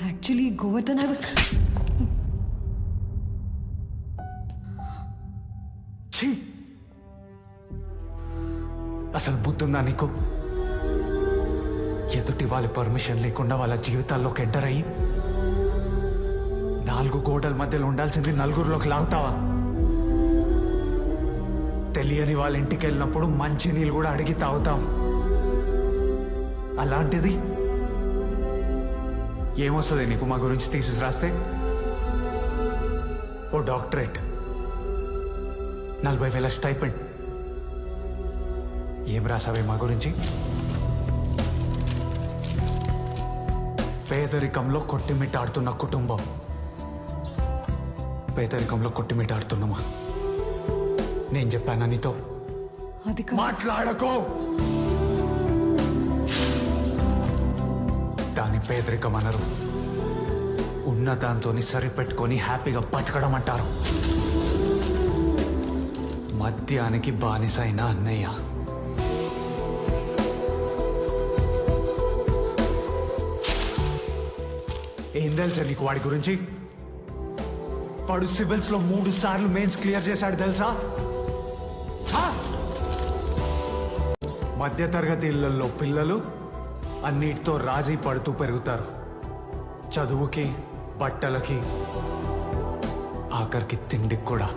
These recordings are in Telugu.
Actually, Govardhan, I was. ఛీ! అసలు బుద్ధుందా నీకు? ఎదుటి వాళ్ళ పర్మిషన్ లేకుండా వాళ్ళ జీవితాల్లోకి ఎంటర్ అయ్యి 4 గోడల మధ్యలో ఉండాల్సింది నలుగురిలోకి లాగుతావా? తెలియని వాళ్ళ ఇంటికి వెళ్ళినప్పుడు మంచి నీళ్ళు కూడా అడిగి తాగుతాం. అలాంటిది ఏమొస్తుంది నీకు మా గురించి తీసి రాస్తే? ఓ డాక్టరేట్, 40,000 స్టైపెండ్. ఏం రాసావే మా గురించి? పేదరికంలో కొట్టిమిట్టాడుతున్న కుటుంబం. పేదరికంలో కొట్టిమిట్టాడుతున్నామా? నేను చెప్పానా నీతో? అది కాదు. మాట్లాడకో. దాని పేదరికం అనరు, ఉన్న దాంతో సరిపెట్టుకొని హ్యాపీగా బతకడం అంటారు. మద్యానికి బానిసైన అన్నయ్య. ఏం తెలుసా నీకు వాడి గురించి? వాడు సివిల్స్ లో 3 సార్లు మెయిన్స్ క్లియర్ చేశాడు తెలుసా? మధ్య తరగతి ఇళ్లలో పిల్లలు అన్నిటితో రాజీ పడుతూ పెరుగుతారు. చదువుకి, బట్టలకి, ఆఖరికి తిండికి కూడా.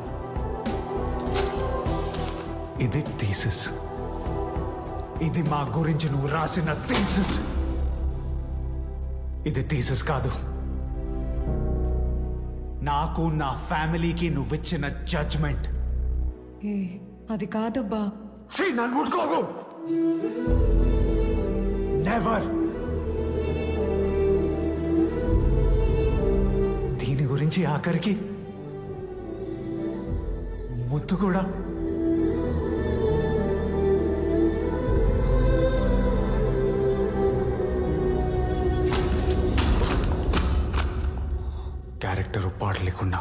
ఇది థీసిస్. ఇది మా గురించి నువ్వు రాసిన థీసిస్. ఇది థీసిస్ కాదు, నాకు నా ఫ్యామిలీకి నువ్విచ్చిన జడ్జ్మెంట్. ఏ అది కాదబ్బా. నన్ను ముట్టుకోకు. నెవర్. దీని గురించి ఆఖరికి ముద్దు కూడా. క్యారెక్టర్ పాట లేకుండా